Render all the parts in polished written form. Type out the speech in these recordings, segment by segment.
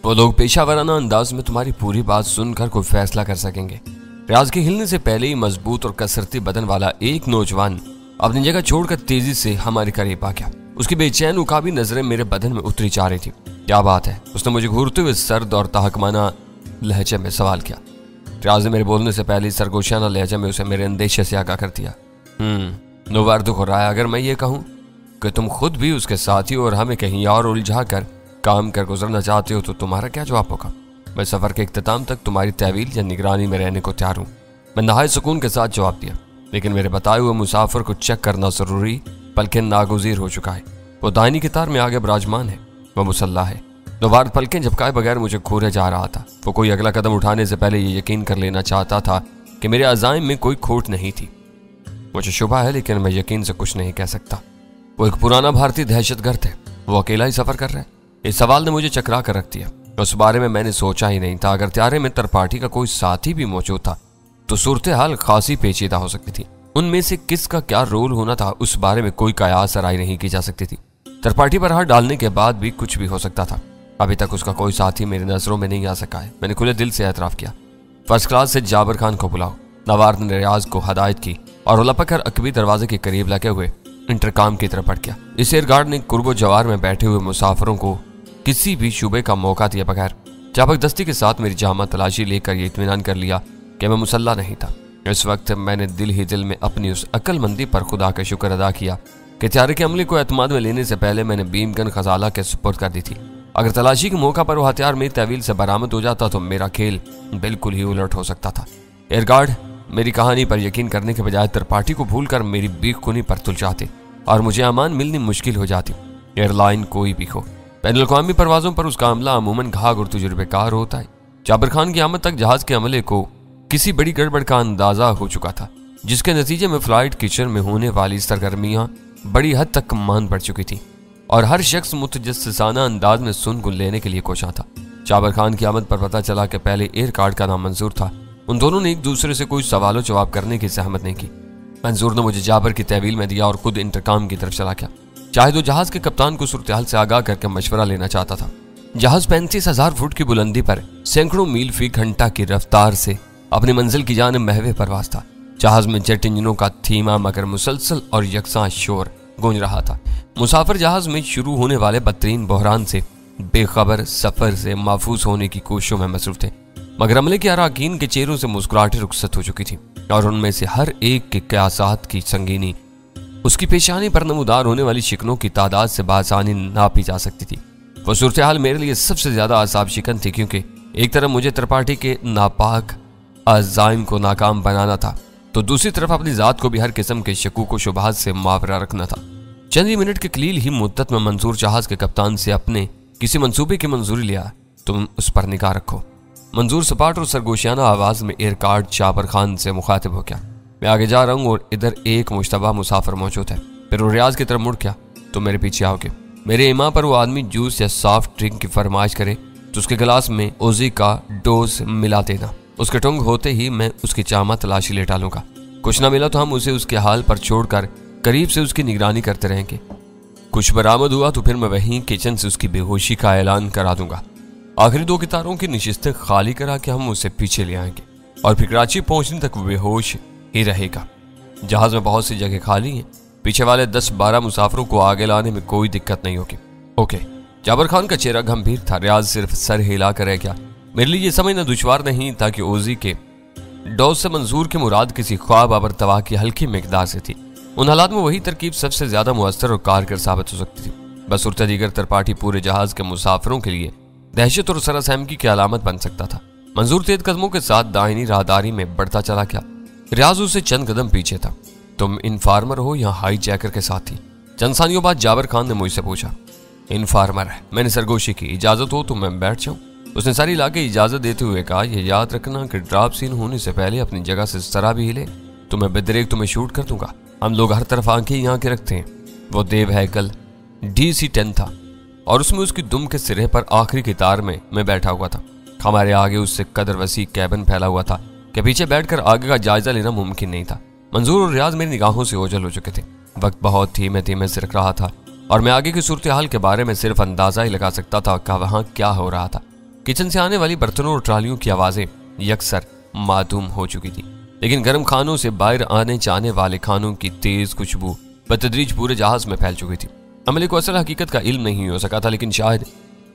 वो लोग पेशावराना अंदाज में तुम्हारी पूरी बात सुनकर कोई फैसला कर सकेंगे। रियाज के हिलने से पहले ही मजबूत और कसरती बदन वाला एक नौजवान अपनी जगह छोड़कर तेजी से हमारे करीब आ गया। उसकी बेचैन उकाबी नजरें मेरे बदन में उतरी जा रही थी। क्या बात है? उसने मुझे घूरते हुए सर्द और तहकमाना लहजे में सवाल किया। रियाज ने मेरे बोलने से पहले सरगोशियाना लहजे में उसे मेरे अंदेशे से आगाह कर दिया। नोवार दुख हो रहा है अगर मैं ये कहूँ कि तुम खुद भी उसके साथी हो और हमें कहीं और उलझा कर काम कर गुजरना चाहते हो, तो तुम्हारा क्या जवाब होगा? मैं सफर के इख्तिताम तक तुम्हारी तहवील या निगरानी में रहने को तैयार हूँ। मैं नहायत सुकून के साथ जवाब दिया, लेकिन मेरे बताए हुए मुसाफिर को चेक करना जरूरी बल्कि नागुज़ीर हो चुका है। वो दाहिनी कतार में आगे विराजमान है, वह मुसल्ला है। नोवार पलकें झपकाए बगैर मुझे घूरे जा रहा था। वो कोई अगला कदम उठाने से पहले ये यकीन कर लेना चाहता था कि मेरे अज़ाइम में कोई खोट नहीं थी। मुझे शुबा है, लेकिन मैं यकीन से कुछ नहीं कह सकता। वो एक पुराना भारतीय दहशतगर्द है। वो अकेला ही सफर कर रहा है। इस सवाल ने मुझे चकरा कर रख दिया। उस बारे में मैंने सोचा ही नहीं था। अगर त्यारे में तरपाठी का कोई साथी भी मौजूद था तो सूरत हाल खासी पेचीदा हो सकती थी। उनमें से किसका क्या रोल होना था उस बारे में कोई कयास राय नहीं की जा सकती थी। तरपाठी पर हाथ डालने के बाद भी कुछ भी हो सकता था। अभी तक उसका कोई साथी मेरी नजरों में नहीं आ सका है। मैंने खुले दिल से एतराफ किया। फर्स्ट क्लास से जाबिर खान को बुलाओ। नवार ने रियाज को हदायत की और लपक कर अकबी दरवाजे के करीब लगे हुए इंटरकाम की तरफ बढ़ गया। इस एयरगार्ड ने कुर्बो जवार में बैठे हुए मुसाफिरों को किसी भी शुबे का मौका दिए बगैर चाबकदस्ती के साथ मेरी जामा तलाशी लेकर ये इत्मीनान कर लिया कि मैं मुसल्ला नहीं था। इस वक्त मैंने दिल ही दिल में अपनी उस अक्लमंदी पर खुदा का शुक्र अदा किया कि त्यारे के अमले को एतमाद में लेने से पहले मैंने बीम गन खजाला के सुपुर्द कर दी थी। अगर तलाशी के मौका पर वो हथियार मेरी तहवील से बरामद हो जाता तो मेरा खेल बिल्कुल ही उलट हो सकता था। एयरगार्ड मेरी कहानी पर यकीन करने के बजाय तरपाठी को भूलकर मेरी बेखुनी पर तुल जाते और मुझे अमान मिलनी मुश्किल हो जाती। एयरलाइन कोई भी हो, बैनुल-अक़वामी परवाजों पर उसका अमला अमूमन घाघ और तजुर्बेकार होता है। जाबिर खान की आमद तक जहाज के अमले को किसी बड़ी गड़बड़ का अंदाजा हो चुका था, जिसके नतीजे में फ्लाइट किचन में होने वाली सरगर्मियां बड़ी हद तक मान पड़ चुकी थी और हर शख्स मुतजस्सिसाना अंदाज में सुन गुन लेने के लिए कोशा था। जाबिर खान की आमद पर पता चला कि पहले एयर कार्ड का नाम मंजूर था। उन दोनों ने एक दूसरे से कोई सवालों जवाब करने की सहमत नहीं की। मंजूर ने मुझे जाबिर की तहवील में दिया और खुद इंटरकाम की तरफ चला गया। चाहे तो जहाज के कप्तान को सूरत हाल से आगाह करके मशवरा लेना चाहता था। जहाज 35,000 फुट की बुलंदी पर सैकड़ों मील फी घंटा की रफ्तार से अपनी मंजिल की जानिब महवे परवास था। जहाज में जेट इंजनों का धीमा मगर मुसलसल और यकसा शोर गूंज रहा था। मुसाफिर जहाज में शुरू होने वाले बदतरीन बहरान से बेखबर सफर से महफूज होने की कोशिशों में मसरूफ थे, मगर अमले के अराकीन के चेहरों से मुस्कुराहटें रुखसत हो चुकी थी और उनमें से हर एक के कयासात की संगीनी उसकी पेशानी पर नमूदार होने वाली शिकनों की तादाद से बासानी नापी जा सकती थी। वो सूरत हाल मेरे लिए सबसे ज्यादा आसाब शिकन थी, क्योंकि एक तरफ मुझे तरपाठी के नापाक अज़ाइम को नाकाम बनाना था, तो दूसरी तरफ अपनी जात को भी हर किस्म के शकूक व शुबहात से मावरा रखना था। चंद ही मिनट के कलील ही मुद्दत में मंजूर जहाज के कप्तान से अपने किसी मंसूबे की मंजूरी लिया। तुम उस पर निगाह रखो। मंजूर सपाट और सरगोशियाना आवाज में एयर कार्ड जाबिर खान से मुखातिब हो गया। मैं आगे जा रहा हूँ और इधर एक मुश्तबा मुसाफिर मौजूद है। फिर वो रियाज की तरफ मुड़ गया, तो मेरे पीछे आओगे। मेरे इमा पर वो आदमी जूस या सॉफ्ट ड्रिंक की फरमाइश करे तो उसके गिलास में ओजी का डोज मिला देना। उसके टंग होते ही मैं उसकी चामा तलाशी ले डालूंगा। कुछ ना मिला तो हम उसे उसके हाल पर छोड़कर करीब से उसकी निगरानी करते रहेंगे। कुछ बरामद हुआ तो फिर मैं वहीं किचन से उसकी बेहोशी का ऐलान करा दूंगा। आखिरी 2 कितारों की नशिस्तें खाली करा के हम उसे पीछे ले आएंगे और फिर कराची पहुंचने तक बेहोश ही रहेगा। जहाज में बहुत सी जगह खाली हैं। पीछे वाले 10-12 मुसाफिरों को आगे लाने में कोई दिक्कत नहीं होगी। ओके। जाबिर खान का चेहरा गंभीर था। रियाज सिर्फ सर हिला कर रह गया। मेरे लिए यह समझना दुश्वार नहीं था कि ओजी के डोज से मंजूर की मुराद किसी ख्वाब अबर तबाह की हल्की मिकदार से थी। उन हालात में वही तरकीब सबसे ज्यादा मुअस्सर और कारगर साबित हो सकती थी। बसुरते दीगर तरपाठी पूरे जहाज के मुसाफिरों के लिए दहशत और सरसहमगी की अलामत बन सकता था। मंजूर तेज कदमों के साथ दाहिनी राहदारी में बढ़ता चला गया। रियाज उससे चंद कदम पीछे था। तुम इन्फार्मर हो या हाई जैकर के साथी? चंद सानियों बाद जाबिर खान ने मुझसे पूछा। इन्फार्मर है। मैंने सरगोशी की। इजाजत हो तो मैं बैठ जाऊं? उसने सारी लाके इजाजत देते हुए कहा, यह याद रखना कि ड्रॉप सीन होने से पहले अपनी जगह से जरा भी हिले तो मैं बेदरेक तुम्हें शूट कर दूंगा। हम लोग हर तरफ आंखें ही आंखें रखते हैं। वो देव हैकल DC-10 था और उसमें उसकी दुम के सिरे पर आखिरी कितार में मैं बैठा हुआ था। हमारे आगे उससे कदर वसी कैबिन फैला हुआ था कि पीछे बैठकर आगे का जायजा लेना मुमकिन नहीं था। मंजूर और रियाज मेरी निगाहों से ओझल हो चुके थे। वक्त बहुत धीमे धीमे सिरक रहा था और मैं आगे की सूरत हाल के बारे में सिर्फ अंदाजा ही लगा सकता था कि वहां क्या हो रहा था। किचन से आने वाली बर्तनों और ट्रालियों की आवाजें यकसर मातूम हो चुकी थी, लेकिन गर्म खानों से बाहर आने जाने वाले खानों की तेज खुशबू बतदरीज पूरे जहाज में फैल चुकी थी। अमले को असल हकीकत का इल्म नहीं हो सका था, लेकिन शायद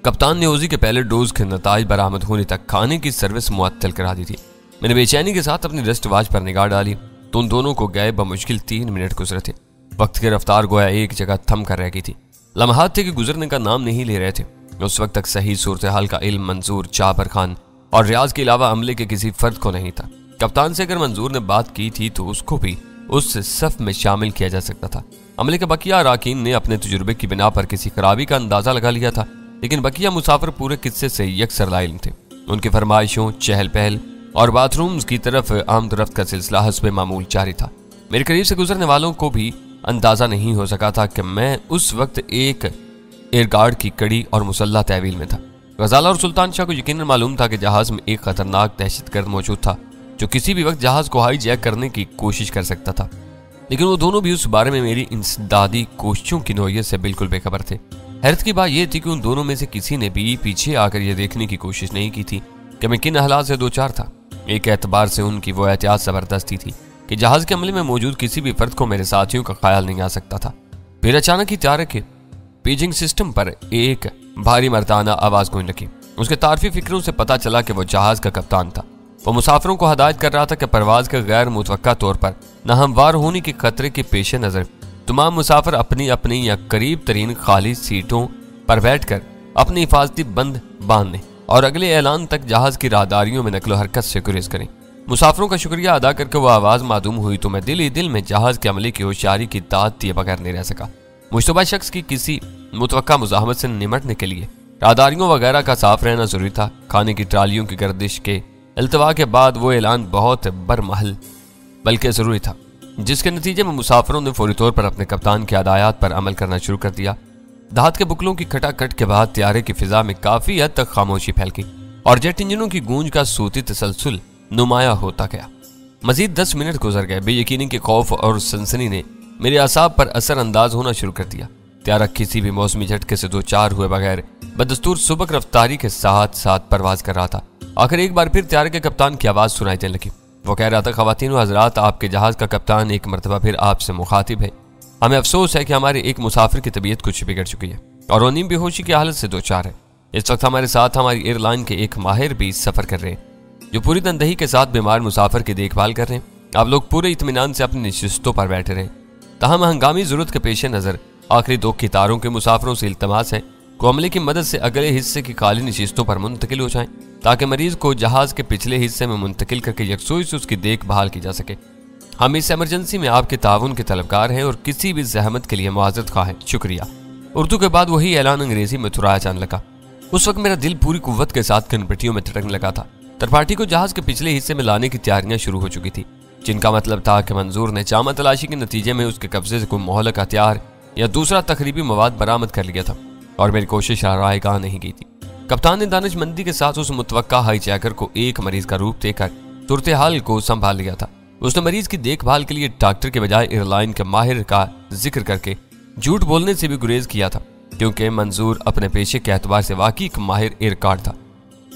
कप्तान ने उसी के पहले डोज के नताज बरामद होने तक खाने की सर्विस मुअत्तल करा दी थी। मैंने बेचैनी के साथ अपनी रिस्ट वॉच पर निगाह डाली तो उन दोनों को गए बमुश्किल 3 मिनट गुजरे थे। वक्त की रफ्तार गोया एक जगह थम कर रह गई थी। लम्हात थे कि गुजरने का नाम नहीं ले रहे थे। उस वक्त तक सही सूरत हाल का इल्म मंजूर, जाबर खान और रियाज के अलावा अमले के किसी फर्द को नहीं था। कप्तान से अगर मंजूर ने बात की थी तो उसको भी उस सफ में शामिल किया जा सकता था। अमले के बकिया अराकीन ने अपने तजुर्बे की बिना पर किसी खराबी का अंदाजा लगा लिया था, लेकिन बकिया मुसाफिर पूरे किस्से से यकसर लाइल थे। उनकी फरमाइशों, चहल पहल और बाथरूम्स की तरफ आमदरफ्त का सिलसिला हस्बे मामूल जारी था। मेरे करीब से गुजरने वालों को भी अंदाजा नहीं हो सका था कि मैं उस वक्त एक एयरगार्ड की कड़ी और मुसल्ला तहवील में था। गजाला और सुल्तान शाह को यकीनन मालूम था कि जहाज में एक खतरनाक दहशतगर्द मौजूद था जो किसी भी वक्त जहाज को हाईजैक करने की कोशिश कर सकता था, लेकिन वो दोनों भी उस बारे में मेरी इंसदादी कोशिशों की नौयत से बिल्कुल बेखबर थे। हैरत की बात यह थी कि उन दोनों में से किसी ने भी पीछे आकर यह देखने की कोशिश नहीं की थी कि मैं किन हालात से दो चार था। एक एतबार से उनकी वो एहतियात जबरदस्ती थी कि जहाज के अमले में मौजूद किसी भी फर्द को मेरे साथियों का ख्याल नहीं आ सकता था। फिर अचानक ही त्यारे के पेजिंग सिस्टम पर एक भारी मर्दाना आवाज गूंज लगी। उसके तारफी फिक्रों से पता चला कि वो जहाज का कप्तान था। वो मुसाफिरों को हदायत कर रहा था कि परवाज के गैर मुतवक्का तौर पर नाहमवार होने के खतरे के पेश नजर तमाम मुसाफिर अपनी अपनी या करीब तरीन खाली सीटों पर बैठकर अपनी हिफाजती बंद बांधने और अगले ऐलान तक जहाज की राहदारियों में नकलो हरकत से गुरेज करें। मुसाफिरों का शुक्रिया अदा करके वो आवाज मालूम हुई तो मैं दिल ही दिल में जहाज के अमले की होशियारी की दाद दिए बगैर नहीं रह सका। मुश्तबा शख्स की किसी मुतवक्का मुजाहमत से निमटने के लिए राहदारियों वगैरह का साफ रहना जरूरी था। खाने की ट्रालियों की गर्दिश के इल्तवा के बाद वो ऐलान बहुत बरमहल बल्कि जरूरी था, जिसके नतीजे में मुसाफिरों ने फौरी तौर पर अपने कप्तान की हदायत पर अमल करना शुरू कर दिया। धात के बुकलों की खटाखट के बाद त्यारे की फिजा में काफी हद तक खामोशी फैल गई और जेट इंजनों की गूंज का सूती तसलसल नुमाया होता गया। मजीद 10 मिनट गुजर गए। बेयकीनी के खौफ और सनसनी ने मेरे असाब पर असर अंदाज होना शुरू कर दिया। त्यारा किसी भी मौसमी झटके से दो चार हुए बगैर बदस्तूर सुबक रफ्तारी के साथ साथ परवाज कर रहा था। आखिर एक बार फिर त्यारे के कप्तान की आवाज सुनाई देने लगी। वो कह रहा था, ख़वातीन व हज़रात, आपके जहाज का कप्तान एक मरतबा फिर आपसे मुखातिब है। हमें अफसोस है कि हमारे एक मुसाफिर की तबीयत कुछ बिगड़ चुकी है और वो नीम बेहोशी की हालत से दो चार है। इस वक्त हमारे साथ हमारी एयरलाइन के एक माहिर भी सफर कर रहे हैं जो पूरी तनदही के साथ बीमार मुसाफिर की देखभाल कर रहे हैं। आप लोग पूरे इत्मीनान से अपनी नशिस्तों पर बैठे रहें। तहम हंगामी जरूरत के पेश नज़र आखिरी 2 कितारों के मुसाफिरों से इल्तमास है को अमले की मदद से अगले हिस्से की खाली नशिस्तों पर मुंतकिल हो जाएं ताकि मरीज को जहाज के पिछले हिस्से में मुंतकिल करके यकसुई से उसकी देखभाल की जा सके। हम इस इमरजेंसी में आपके ताउन के तलबगार हैं और किसी भी जहमत के लिए मुआवजत खा है। शुक्रिया। उर्दू के बाद वही ऐलान अंग्रेजी में थुराया जाने लगा। उस वक्त मेरा दिल पूरी कुव्वत के साथ कनपटियों में धड़कने लगा था। तरपाठी को जहाज के पिछले हिस्से में लाने की तैयारियां शुरू हो चुकी थी, जिनका मतलब था कि मंजूर ने चामा तलाशी के नतीजे में उसके कब्जे से कोई मोहलक हथियार या दूसरा तकरीबी मवाद बरामद कर लिया था और मेरी कोशिश रायगाह नहीं गई थी। कप्तान ने दानिशमंदी के साथ उस मुतवक्का हाईजैकर को एक मरीज का रूप देकर सूरत हाल को संभाल लिया था। उसने मरीज की देखभाल के लिए डॉक्टर के बजाय एयरलाइन के माहिर का जिक्र करके झूठ बोलने से भी गुरेज किया था, क्योंकि मंजूर अपने पेशे के एतबार से वाकई एक माहिर एयरगार्ड था।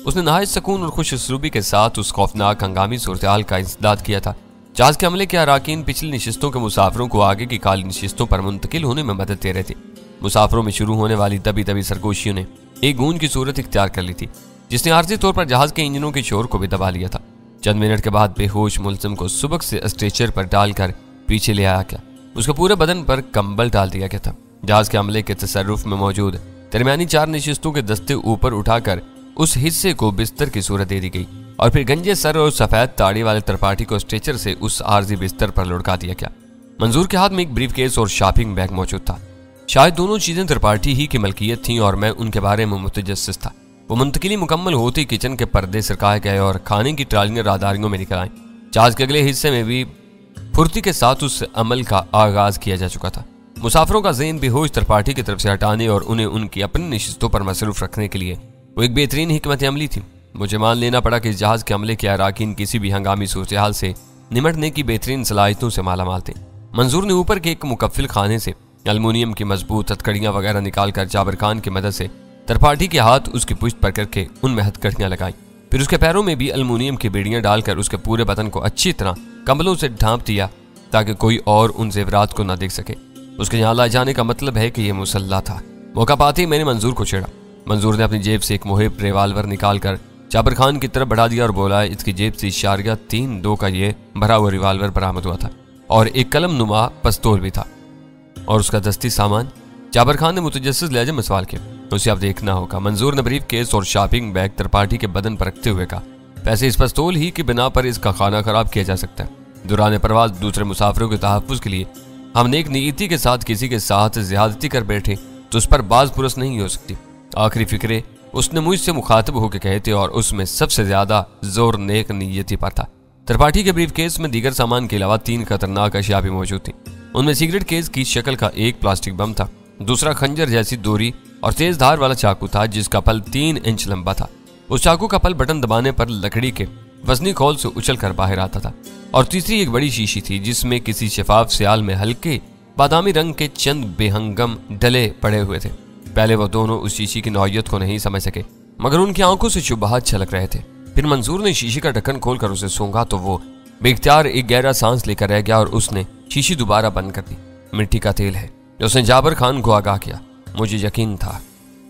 उसने नहायत सुकून और खुश उसलूबी के साथ उस खौफनाक हंगामी सूरत हाल का इंसदाद किया था। जहाज के अमले के अराकीन पिछली नशिस्तों के मुसाफिरों को आगे की खाली नशिस्तों पर मुंतकिल होने में मदद दे रहे थे। मुसाफिरों में शुरू होने वाली दबी दबी सरगोशियों ने एक गूंज की सूरत इख्तियार कर ली थी, जिसने आर्जी तौर पर जहाज के इंजनों के शोर को भी दबा लिया था। चंद मिनट के बाद बेहोश मुलजिम को सुबह से स्ट्रेचर पर डालकर पीछे ले आया गया। उसके पूरे बदन पर कंबल डाल दिया गया था। जहाज के अमले के तसर्रुफ में मौजूद दरमियानी 4 नशिस्तों के दस्ते ऊपर उठाकर उस हिस्से को बिस्तर की सूरत दे दी गई और फिर गंजे सर और सफेद ताड़ी वाले तरपाठी को स्ट्रेचर से उस आर्जी बिस्तर पर लुढ़का दिया गया। मंजूर के हाथ में एक ब्रीफकेस और शॉपिंग बैग मौजूद था। शायद दोनों चीजें तरपाठी ही की मलकियत थीं और मैं उनके बारे में मुतजस्सिस था। वो मुंतकिली मुकम्मल होती किचन के पर्दे सरकाए गए और खाने की ट्रालियां राहदारियों में निकल आईं। जहाज के अगले हिस्से में भी फुर्ती के साथ उस अमल का आगाज किया जा चुका था। मुसाफिरों का ज़हन बेहोश तरपाठी की तरफ से हटाने और उन्हें उनकी अपनी नशिस्तों पर मसरूफ रखने के लिए वो एक बेहतरीन हिकमत अमली थी। मुझे मान लेना पड़ा कि जहाज के अमले के अराकीन किसी भी हंगामी सूरत हाल से निमटने की बेहतरीन सलाहियतों से मालामाल थे। मंजूर ने ऊपर के एक मुकफ्फिल खाने से एल्युमिनियम की मजबूत हथकड़ियां वगैरह निकालकर जाबर खान की मदद से त्रिपाठी के हाथ उसकी पुश्त पर करके उनमें हथकड़ियां लगाई, फिर उसके पैरों में भी अल्युमिनियम की बेड़ियां डालकर उसके पूरे बदन को अच्छी तरह कंबलों से ढांप दिया ताकि कोई और उन जेवरात को न देख सके। उसके यहाँ लाए जाने का मतलब है कि यह मुसल्ला था। मौका पाते ही मैंने मंजूर को छेड़ा। मंजूर ने अपनी जेब से एक मुहिब रिवाल्वर निकालकर जाबर खान की तरफ बढ़ा दिया और बोला, इसकी जेब से 3.2 का ये भरा हुआ रिवाल्वर बरामद हुआ था और एक कलम नुमा पिस्तौल भी था। और उसका दस्ती सामान? जाबर खान ने मुतजस्सिस लहजे में सवाल किया। उसे अब देखना होगा। मंजूर ने ब्रीफ केस और शॉपिंग बैग त्रिपाठी के बदन पर रखते हुए कहा, वैसे इस पिस्तौल ही की बिना पर इसका खाना खराब किया जा सकता है। दौरान परवाज दूसरे मुसाफिरों के तहफ्फुज़ के लिए हम नेक नीयती के साथ किसी के साथ ज्यादती कर बैठे तो उस पर बाज पुरस नहीं हो सकती। आखिरी फिक्रे उसने मुझसे मुखातिब होकर कहे थे और उसमें सबसे ज्यादा जोर नेक नीयती पर था। त्रिपाठी के ब्रीफ केस में दीगर सामान के अलावा 3 खतरनाक अशिया भी मौजूद थी। उनमें सिगरेट केस की शक्ल का एक प्लास्टिक बम था, दूसरा खंजर जैसी दोरी और तेज धार वाला चाकू था जिसका पल 3 इंच लंबा था। उस चाकू का पल बटन दबाने पर लकड़ी के वजनी खोल से उछल कर बाहर आता था। और तीसरी एक बड़ी शीशी थी जिसमें किसी शफाफ सियाल में हल्के बादामी रंग के चंद बेहंगम डले पड़े हुए थे। पहले वो दोनों उस शीशी की नौयत को नहीं समझ सके मगर उनकी आंखों से शुबहात छलक रहे थे। फिर मंजूर ने शीशी का ढक्कन खोलकर उसे सूंघा तो वो बेख्तियार एक गहरा सांस लेकर रह गया और उसने शीशी दोबारा बंद कर दी। मिट्टी का तेल है। उसने जाबर खान को आगाह किया। मुझे यकीन था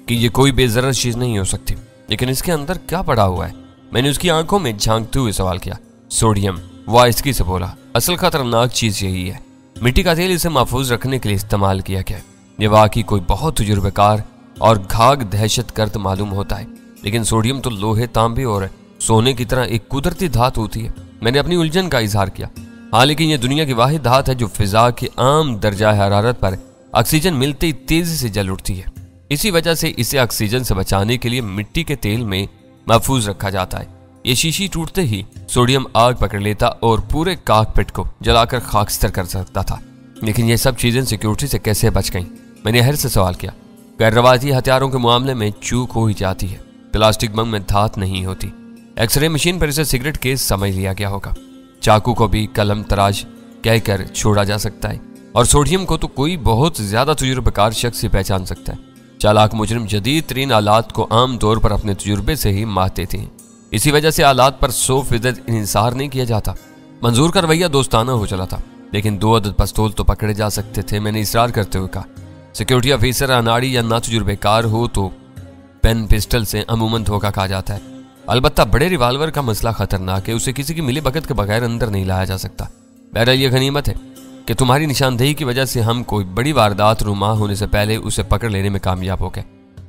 कि ये कोई बेजरर चीज नहीं हो सकती, लेकिन इसके अंदर क्या पड़ा हुआ है? मैंने उसकी आंखों में झांकते हुए सवाल किया। सोडियम, वो आहिस्ती से बोला। असल खतरनाक चीज यही है। मिट्टी का तेल इसे महफूज रखने के लिए इस्तेमाल किया गया। ये वाकई कोई बहुत तजुर्बेकार और घाघ दहशत गर्द मालूम होता है, लेकिन सोडियम तो लोहे, तांबे और सोने की तरह एक कुदरती धातु होती है। मैंने अपनी उलझन का इजहार किया। हाँ, लेकिन यह दुनिया की वाहिद धात है जो फिजा के आम दर्जा हरारत पर ऑक्सीजन मिलते ही तेजी से जल उठती है। इसी वजह से इसे ऑक्सीजन से बचाने के लिए मिट्टी के तेल में महफूज रखा जाता है। ये शीशी टूटते ही सोडियम आग पकड़ लेता और पूरे काकपिट को जलाकर खाकस्तर कर सकता था। लेकिन ये सब चीजें सिक्योरिटी से कैसे बच गईं? मैंने हैरत से सवाल किया। गैर रवायती हथियारों के मामले में चूक हो ही जाती है। प्लास्टिक बम में धात नहीं होती। एक्सरे मशीन पर इसे सिगरेट केस समझ लिया गया होगा। चाकू को भी कलम तराज कहकर छोड़ा जा सकता है और सोडियम को तो कोई बहुत ज्यादा तजुर्बेकार शख्स ही पहचान सकता है। चालाक मुजरिम जदीद तरीन आलात को आम तौर पर अपने तजुर्बे से ही मात देते हैं। इसी वजह से आलात पर 100% इंहिसार नहीं किया जाता। मंजूर का रवैया दोस्ताना हो चला था, लेकिन 2 अदद पिस्तौल तो पकड़े जा सकते थे। मैंने इसरार करते हुए कहा, सिक्योरिटी ऑफिसर अनाड़ी या ना तजुर्बेकार हो तो पेन पिस्टल से अमूमन धोखा खा जाता है। अलबत्ता बड़े रिवाल्वर का मसला खतरनाक है, उसे किसी की मिली भगत के बगैर अंदर नहीं लाया जा सकता। बहरहाल ये गनीमत है कि तुम्हारी निशानदेही की वजह से हम कोई बड़ी वारदात रुमा होने से पहले उसे पकड़ लेने में कामयाब हो गए।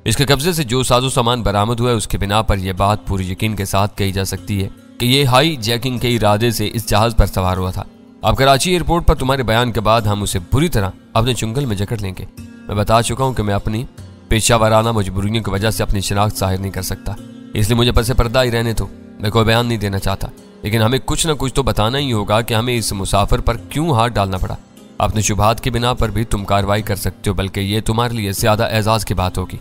इसके कब्जे से जो साजो सामान बरामद हुआ है उसके बिना पर यह बात पूरी यकीन के साथ कही जा सकती है कि यह हाई जैकिंग के इरादे से इस जहाज पर सवार हुआ था। अब कराची एयरपोर्ट पर तुम्हारे बयान के बाद हम उसे बुरी तरह अपने चुंगल में जकड़ लेंगे। मैं बता चुका हूं कि मैं अपनी पेशावराना मजबूरियों की वजह से अपनी शिनाख्त जाहिर नहीं कर सकता, इसलिए मुझे पसे पर्दा ही रहने दो। मैं कोई बयान नहीं देना चाहता, लेकिन हमें कुछ न कुछ तो बताना ही होगा कि हमें इस मुसाफिर पर क्यों हाथ डालना पड़ा। अपने शुबहात की बिना पर भी तुम कार्रवाई कर सकते हो, बल्कि ये तुम्हारे लिए ज्यादा एजाज की बात होगी।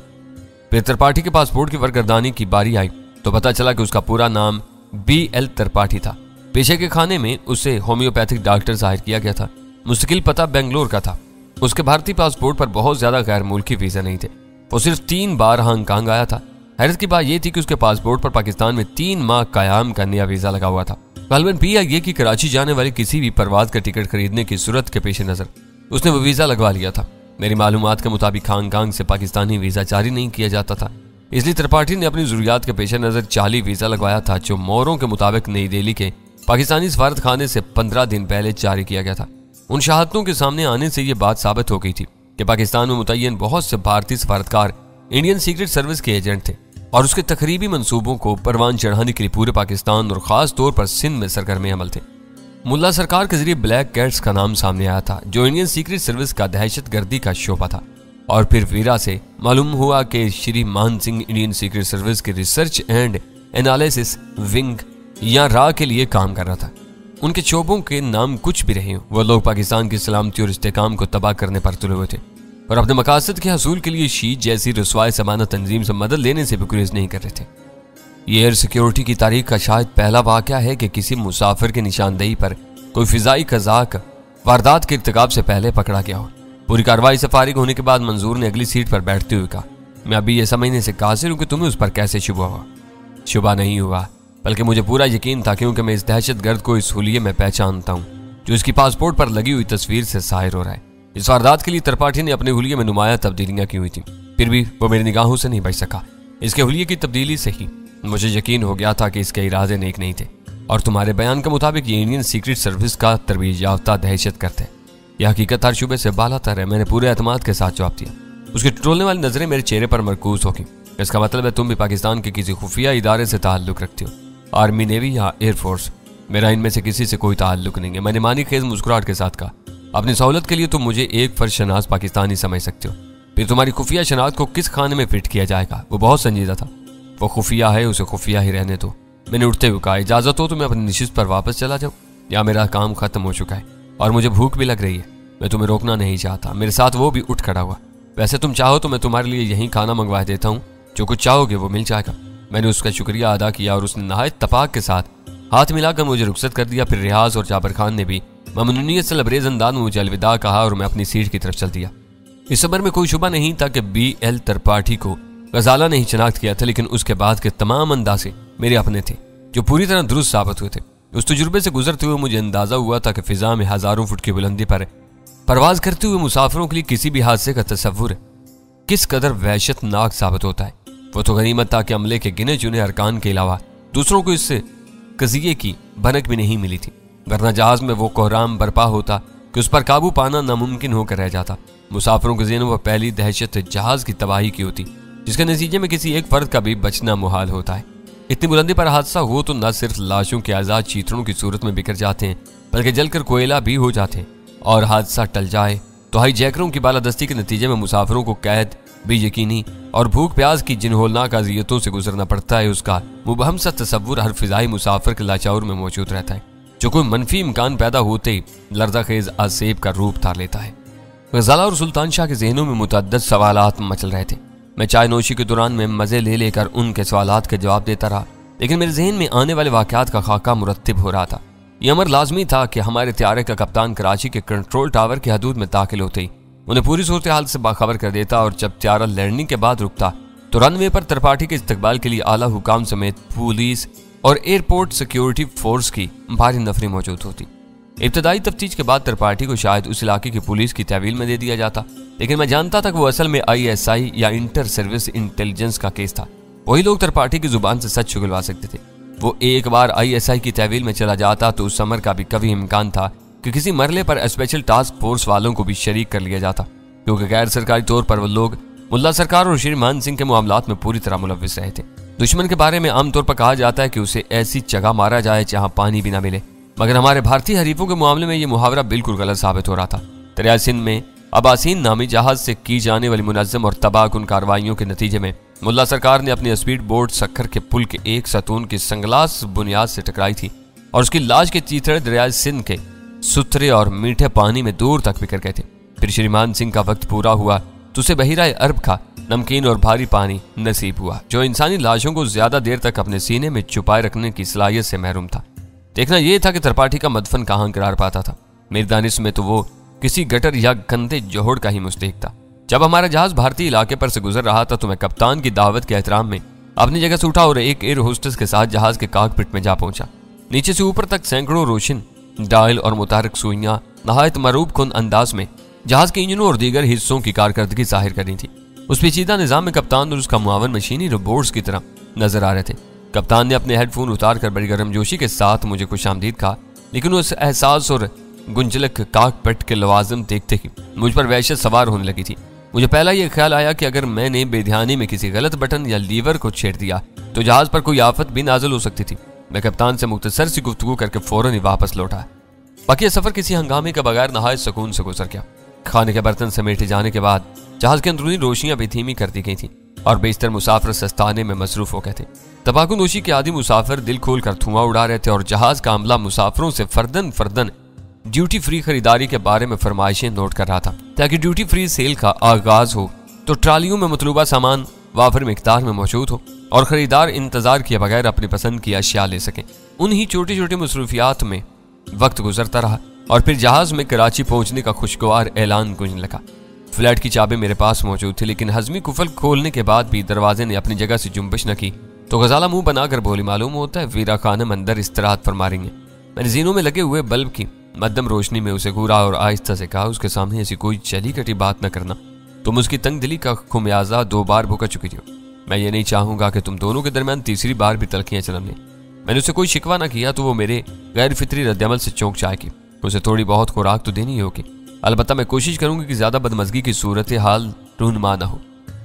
फिर त्रिपाठी के पासपोर्ट की वर्गरदानी की बारी आई तो पता चला कि उसका पूरा नाम BL त्रिपाठी था। पेशे के खाने में उसे होम्योपैथिक डॉक्टर जाहिर किया गया था। मुस्तकिल पता बेंगलोर का था। उसके भारतीय पासपोर्ट पर बहुत ज्यादा गैर मुल्की वीजा नहीं थे। वो सिर्फ 3 बार हांगकांग आया था। हैरत की बात यह थी कि उसके पासपोर्ट पर पाकिस्तान में 3 माह कायम का नया वीजा लगा हुआ था। गालिबन PIA की कराची जाने वाली किसी भी परवाज का टिकट खरीदने की सूरत के पेश नजर उसने वो वीजा लगवा लिया था। मेरी मालूमात के मुताबिक हांगकांग से पाकिस्तानी वीजा जारी नहीं किया जाता था, इसलिए त्रिपाठी ने अपनी जरूरियात के पेश नजर 40 वीजा लगवाया था, जो मोहरों के मुताबिक नई दिल्ली के पाकिस्तानी सफारत खाने से 15 दिन पहले जारी किया गया था। उन शहादतों के सामने आने से यह बात साबित हो गई थी कि पाकिस्तान में मुतय्यन बहुत से भारतीय सफारतकार इंडियन सीक्रेट सर्विस के एजेंट थे और उसके तकरीबी मंसूबों को परवान चढ़ाने के लिए पूरे पाकिस्तान और खास तौर पर सिंध में सरगर्म अमल थे। मुल्ला सरकार के जरिए ब्लैक कैट्स का नाम सामने आया था, जो इंडियन सीक्रेट सर्विस का दहशत गर्दी का शोबा था। और फिर वीरा से मालूम हुआ कि श्री मान सिंह इंडियन सीक्रेट सर्विस के रिसर्च एंड एनालिसिस विंग या रा के लिए काम कर रहा था। उनके शोबों के नाम कुछ भी रहे, वो लोग पाकिस्तान की सलामती और इस्तेकाम को तबाह करने पर तुले हुए थे और अपने मकासद के हसूल के लिए शीत जैसी रसवाए समाना तंजीम से मदद लेने से भी गुरेज नहीं कर रहे थे। ये एयर सिक्योरिटी की तारीख का शायद पहला वाक़या है कि किसी मुसाफिर की निशानदेही पर कोई फिजाई कज़ाक वारदात के इर्तिकाब से पहले पकड़ा गया हो। पूरी कार्रवाई से फारिग होने के बाद मंजूर ने अगली सीट पर बैठते हुए कहा, मैं अभी ये समझने से कासिर हूं कि तुम्हें उस पर कैसे शुबा हुआ। शुबा नहीं हुआ, बल्कि मुझे पूरा यकीन था, क्योंकि मैं इस दहशतगर्द को इस हुलिये में पहचानता हूं जो इसकी पासपोर्ट पर लगी हुई तस्वीर से जाहिर हो रहा है। इस वारदात के लिए त्रिपाठी ने अपने हुलिये में नुमाया तब्दीलियां की हुई थी, फिर भी वो मेरी निगाहों से नहीं बच सका। इसके हुलिये की तब्दीली से ही मुझे यकीन हो गया था कि इसके इरादे नेक नहीं थे, और तुम्हारे बयान के मुताबिक ये इंडियन सीक्रेट सर्विस का तरबीज याफ्ता दहशतगर्द है। यह हकीकत हर शुबे से बालातर है। मैंने पूरे एतमाद के साथ जवाब दिया। उसकी टटोलने वाली नजरें मेरे चेहरे पर मरकूज होगी। इसका मतलब है तुम भी पाकिस्तान के किसी खुफिया इदारे से ताल्लुक रखते हो, आर्मी, नेवी या एयरफोर्स। मेरा इनमें से किसी से कोई ताल्लुक नहीं है। मैंने मानी खेज मुस्कुराहट के साथ कहा, अपनी सहूलत के लिए तुम मुझे एक फर्ज शनास पाकिस्तानी समझ सकते हो, फिर तुम्हारी खुफिया शनाख्त को किस खाने में फिट किया जाएगा वो बहुत संजीदा था। वो खुफिया है, उसे खुफिया ही रहने दो। मैंने उठते हुए कहा, इजाजत हो तो मैं अपनी निशिस्त पर वापस चला जाऊं, या मेरा काम खत्म हो चुका है और मुझे भूख भी लग रही है। मैं तुम्हें रोकना नहीं चाहता। मेरे साथ वो भी उठ खड़ा हुआ। वैसे तुम चाहो तो मैं तुम्हारे लिए यहीं खाना मंगवा देता हूँ, जो कुछ चाहोगे वो मिल जाएगा। मैंने उसका शुक्रिया अदा किया और उसने नहायत तपाक के साथ हाथ मिलाकर मुझे रुखसत कर दिया। फिर रियाज और जाबर खान ने भी ममनूनियत से लबरेज अंदाज में मुझे अलविदा कहा और मैं अपनी सीट की तरफ चल दिया। इस सबर में कोई शुबा नहीं था कि BL त्रिपाठी को गजाला नहीं शनाख्त किया था, लेकिन उसके बाद के तमाम अंदाजे मेरे अपने थे जो पूरी तरह दुरुस्त साबित हुए थे। उस तजुर्बे से गुजरते हुए मुझे अंदाजा हुआ था कि फिजा में हजारों फुट की बुलंदी पर परवाज करते हुए मुसाफिरों के लिए किसी भी हादसे का तस्वुर किस कदर वहशतनाक साबित होता है। वो तो गनीमत था कि अमले के गिने चुने अरकान के अलावा दूसरों को इससे कजिए की भनक भी नहीं मिली थी, वरना जहाज में वो कोहराम बर्पा होता कि उस पर काबू पाना नामुमकिन होकर रह जाता। मुसाफिरों के ज़हनों पर पहली दहशत जहाज की तबाही की होती, जिसके नतीजे में किसी एक फर्द का भी बचना मुहाल होता है। इतनी बुलंदी पर हादसा हो तो न सिर्फ लाशों के आज़ाद चीथड़ों की सूरत में बिखर जाते हैं, बल्कि जलकर कोयला भी हो जाते हैं। और हादसा टल जाए तो हाई जैकरों की बालादस्ती के नतीजे में मुसाफिरों को कैद भी यकीनी और भूख प्यास की जिन होलनाक अज़ियतों से गुजरना पड़ता है, उसका मुबहम सा तस्वुर हर फिजाई मुसाफिर के लाचार में मौजूद रहता है, जो कोई मनफी इम्कान पैदा होते ही लर्ज़ाखेज आसेब का रूप धार लेता है। गजाला और सुल्तान शाह के जहनों में मुतअद्दिद सवालात मचल रहे थे। मैं चाय नोशी के दौरान में मजे ले लेकर उनके सवालात के जवाब देता रहा, लेकिन मेरे जहन में आने वाले वाक़यात का खाका मुरत्तिब हो रहा था। यह अमर लाजमी था कि हमारे त्यारे का कप्तान कराची के कंट्रोल टावर की हदूद में दाखिल होते ही उन्हें पूरी सूरत हाल से बाखबर कर देता, और जब त्यारा लैंडिंग के बाद रुकता तो रनवे पर त्रिपाठी के इस्तकबाल के लिए आला हुकाम समेत पुलिस और एयरपोर्ट सिक्योरिटी फोर्स की भारी नफरी मौजूद होती। इब्तदाई तफ्तीश के बाद त्रिपाठी को शायद उस इलाके की पुलिस की तहवील में दे दिया जाता, लेकिन मैं जानता था कि वो असल में ISI या इंटर सर्विस इंटेलिजेंस का केस था। वही लोग त्रिपाठी की जुबान से सच उगलवा सकते थे। वो एक बार ISI की तहवील में चला जाता तो उस समर का भी कभी इम्कान था कि किसी मरले पर स्पेशल टास्क फोर्स वालों को भी शरीक कर लिया जाता, क्योंकि गैर सरकारी तौर पर वो लोग मुल्ला सरकार और श्रीमान सिंह के मामलात में पूरी तरह मुलव्विस रहे थे। दुश्मन के बारे में आमतौर पर कहा जाता है कि उसे ऐसी जगह मारा जाए जहां पानी भी ना मिले, मगर हमारे भारतीय हरीफों के मामले में यह मुहावरा बिल्कुल गलत साबित हो रहा था। दरिया सिंध में अबासीन नामी जहाज से की जाने वाली मुनज़्ज़म और तबाहकुन कार्रवाइयों के नतीजे में मुल्ला सरकार ने अपनी स्पीड बोट सक्खर के पुल के एक सतून की संगलास बुनियाद से टकराई थी, और उसकी लाश के चीथड़े दरिया सिंध के सुथरे और मीठे पानी में दूर तक बिखर गए थे। फिर श्रीमान सिंह का वक्त पूरा हुआ तो उसे बहिरा अरब का नमकीन और भारी पानी नसीब हुआ, जो इंसानी लाशों को ज्यादा देर तक अपने सीने में छुपाए रखने की सलाहियत से महरूम था। देखना यह था कि त्रिपाठी का मदफन कहाँ करार पाता था। मेरी दानिश में तो वो किसी गटर या गंदे जोहड़ का ही मुस्तहिक था। जब हमारा जहाज भारतीय इलाके पर से गुजर रहा था तो मैं कप्तान की दावत के एहतराम में अपनी जगह से उठा और एक एयर होस्टेस के साथ जहाज के काकपिट में जा पहुंचा। नीचे से ऊपर तक सैकड़ों रोशन डायल और मुतारक सुइयां नहायत मरूब कुन अंदाज में जहाज के इंजनों और दीगर हिस्सों की कारकर्दगी जाहिर करनी थी। उस पेचीदा निजाम में कप्तान और उसका मुआवन मशीनी रोबोट्स की तरह नजर आ रहे थे। कप्तान ने अपने हेडफोन उतार कर बड़ी गर्मजोशी के साथ मुझे खुशामदीद कहा, लेकिन उस एहसास और गुंजलक काकपिट के लवाजम देखते ही मुझ पर वहशत सवार होने लगी थी। मुझे पहला यह ख्याल आया कि अगर मैंने बेध्यानी में किसी गलत बटन या लीवर को छेड़ दिया तो जहाज पर कोई आफत भी नाजिल हो सकती थी। मैं कप्तान से मुख्तसर सी गुफ्तगू करके फौरन ही वापस लौटा। बाकी सफर किसी हंगामे के बगैर नहायत सुकून से गुजर गया। खाने के बर्तन समेटे जाने के बाद जहाज के अंदरूनी रोशनियां भी धीमी कर दी गई थी और बेशतर मुसाफिर सस्ताने में मसरूफ हो गए थे। तंबाकू नोशी के आदि मुसाफिर दिल खोल कर धुआं उड़ा रहे थे और जहाज का अमला मुसाफिरों से फर्दन फर्दन ड्यूटी फ्री खरीदारी के बारे में फरमाइशें नोट कर रहा था, ताकि ड्यूटी फ्री सेल का आगाज हो तो ट्रालियों में मतलूबा सामान वाफिर मिकदार में मौजूद हो और खरीदार इंतजार किए बगैर अपनी पसंद की अशिया ले सकें। उन्हीं छोटी छोटी मसरूफियात में वक्त गुजरता रहा और फिर जहाज में कराची पहुंचने का खुशगवार ऐलान गूंजने लगा। फ्लैट की चाबी मेरे पास मौजूद थी, लेकिन हजमी कुफल खोलने के बाद भी दरवाजे ने अपनी जगह से जुम्बिश न की तो गजाला मुंह बनाकर बोली, मालूम होता है वीरा खानम अंदर इस्तराहत फरमाएंगे। मैंने जीनों में लगे हुए बल्ब की मध्यम रोशनी में उसे घूरा और आहिस्ता से कहा, उसके सामने ऐसी कोई चली कटी बात न करना। तुम उसकी तंग दिली का खुमियाजा 2 बार भुगत चुकी थी। मैं ये नहीं चाहूंगा कि तुम दोनों के दरमियान तीसरी बार भी तलखियां जन्म लें। मैंने उसे कोई शिकवा ना किया तो वो मेरे गैर फितरी रद्दअमल से चौंक जाएगी। उसे थोड़ी बहुत खुराक तो देनी होगी। अलबत्ता मैं कोशिश करूंगी कि ज्यादा बदमजगी की सूरत हाल रूनुमा ना हो।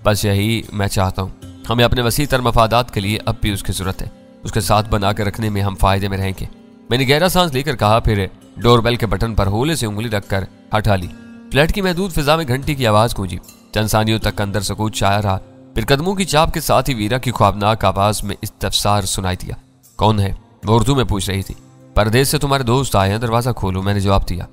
बस यही मैं चाहता हूँ। हमें अपने वसी तर मफादात के लिए अब भी उसकी जरूरत है। उसके साथ बनाकर रखने में हम फायदे में रहेंगे। मैंने गहरा सांस लेकर कहा, फिर डोरबेल के बटन पर होले से उंगली रखकर हटा ली। फ्लैट की महदूद फिजा में घंटी की आवाज गूंजी। चंद सानियों तक अंदर सकूत छाया रहा। फिर कदमों की चाप के साथ ही वीरा की ख्वाबनाक आवाज में इस्तफसार सुनाई दिया। कौन है? वो उर्दू में पूछ रही थी। परदेश से तुम्हारे दोस्त आए हैं, दरवाजा खोलो, मैंने जवाब दिया।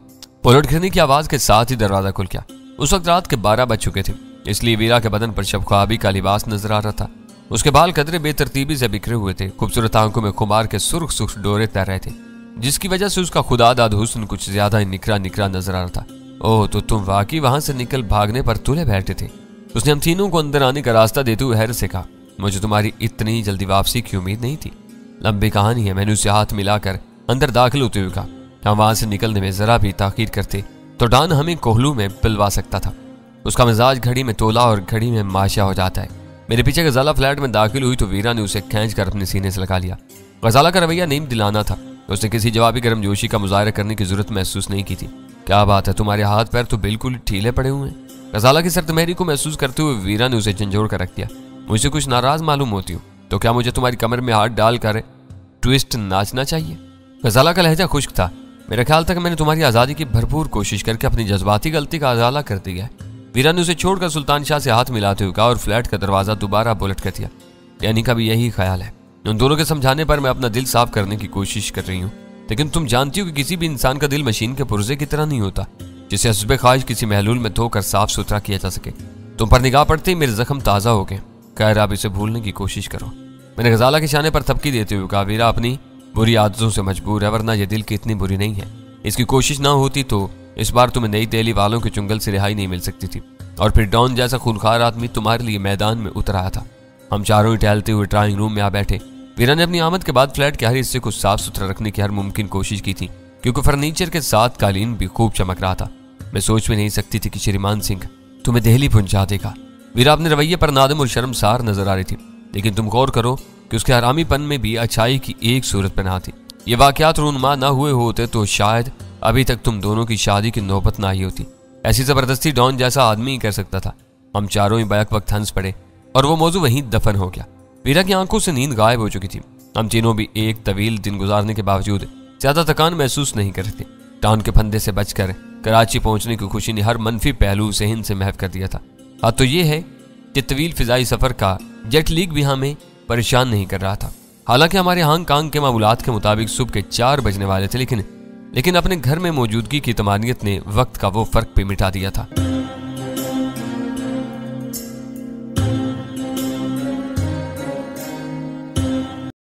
पलट गिरने की आवाज के साथ ही दरवाजा खुल गया। उस वक्त रात के 12 बज चुके थे, इसलिए वीरा के बदन पर शबख्वाबी का लिबास नजर आ रहा था। उसके बाल कदरे बेतरतीबी से बिखरे हुए थे। खूबसूरत आंखों में खुमार के सुर्ख सुर्ख डोरे तैर रहे थे, जिसकी वजह से उसका खुदादाद हुस्न कुछ ज्यादा ही निखरा निखरा नजर आ रहा था। ओह, तो तुम वाकई वहां से निकल भागने पर तुले बैठे थे। उसने हम तीनों को अंदर आने का रास्ता देते हुए हैरत से कहा, मुझे तुम्हारी इतनी जल्दी वापसी की उम्मीद नहीं थी। लंबी कहानी है। मैंने उसे हाथ मिलाकर अंदर दाखिल होते हुए कहा, हम वहां से निकलने में जरा भी ताकीर करते तो डॉन हमें कोहलू में पिलवा सकता था। उसका मिजाज घड़ी में तोला और घड़ी में माशा हो जाता है। मेरे पीछे गजाला फ्लैट में दाखिल हुई तो वीरा ने उसे खींच कर अपने सीने से लगा लिया। गजाला का रवैया नीम दिलाना था। उसने किसी जवाबी गर्मजोशी का मुजाहरा करने की जरूरत महसूस नहीं की थी। क्या बात है, तुम्हारे हाथ पैर तो बिल्कुल ठीले पड़े हुए हैं। गजाला की सर्दमहरी को महसूस करते हुए वीरा ने उसे झंझोड़ कर रख दिया। मुझे कुछ नाराज मालूम होती हूँ, तो क्या मुझे तुम्हारी कमर में हाथ डालकर ट्विस्ट नाचना चाहिए? गजाला का लहजा खुश्क था। मेरा ख्याल था कि मैंने तुम्हारी आज़ादी की भरपूर कोशिश करके अपनी जज्बाती गलती का अजाला कर दिया है। वीरा ने उसे छोड़कर सुल्तान शाह से हाथ मिलाते हुए कहा और फ्लैट का दरवाजा दोबारा बुलट कर दिया। यानी का भी यही ख्याल है। उन दोनों के समझाने पर मैं अपना दिल साफ करने की कोशिश कर रही हूँ, लेकिन तुम जानती हो कि किसी भी इंसान का दिल मशीन के पुर्जे की तरह नहीं होता, जिसे हस्बे ख्वाहिश किसी महलूल में धोकर साफ सुथरा किया जा सके। तुम पर निगाह पड़ते ही मेरे जख्म ताज़ा हो गए। खैर, आप इसे भूलने की कोशिश करो। मैंने गजाला के शाने पर थपकी देते हुए कहा, वीरा अपनी बुरी आदतों से मजबूर है, वरना यह दिल की इतनी बुरी नहीं है। इसकी कोशिश ना होती तो इस बार तुम्हें नई दिल्ली वालों के चुंगल से रिहाई नहीं मिल सकती थी, और फिर डॉन जैसा खूनखार आदमी तुम्हारे लिए मैदान में उतर आया था। हम चारों ही टहलते हुए ड्राइंग रूम में आ बैठे। वीरा ने अपनी आमद के बाद फ्लैट के हर हिस्से को साफ सुथरा रखने की हर मुमकिन कोशिश की थी, क्योंकि फर्नीचर के साथ कालीन भी खूब चमक रहा था। मैं सोच भी नहीं सकती थी कि श्रीमान सिंह तुम्हें दिल्ली पहुंचा देगा। वीरा अपने रवैये पर नादम और शर्मसार नजर आ रही थी, लेकिन तुम गौर करो कि उसके हरामीपन में भी अच्छाई की एक सूरत पनाह थी। ये वाकयात रूनुमा न हुए होते तो शायद अभी तक तुम दोनों की शादी की नौबत ना आई होती। ऐसी जबरदस्ती डॉन जैसा आदमी ही कर सकता था। हम चारों ही बैक वक्त हंस पड़े और वो मौजू वहीं दफन हो गया। वीरा की आंखों से नींद गायब हो चुकी थी। हम तीनों भी एक तवील दिन गुजारने के बावजूद ज्यादा थकान महसूस नहीं कर रहे थे। टाउन के फंदे से बचकर कराची पहुंचने की खुशी ने हर मनफी पहलू जहन से महव कर दिया था। हाँ, तो ये है कि तवील फिजाई सफर का जेट लीग भी हमें परेशान नहीं कर रहा था। हालांकि हमारे हांगकांग के मामूलात के मुताबिक सुबह के 4 बजने वाले थे, लेकिन अपने घर में मौजूदगी की तमानियत ने वक्त का वो फर्क भी मिटा दिया था।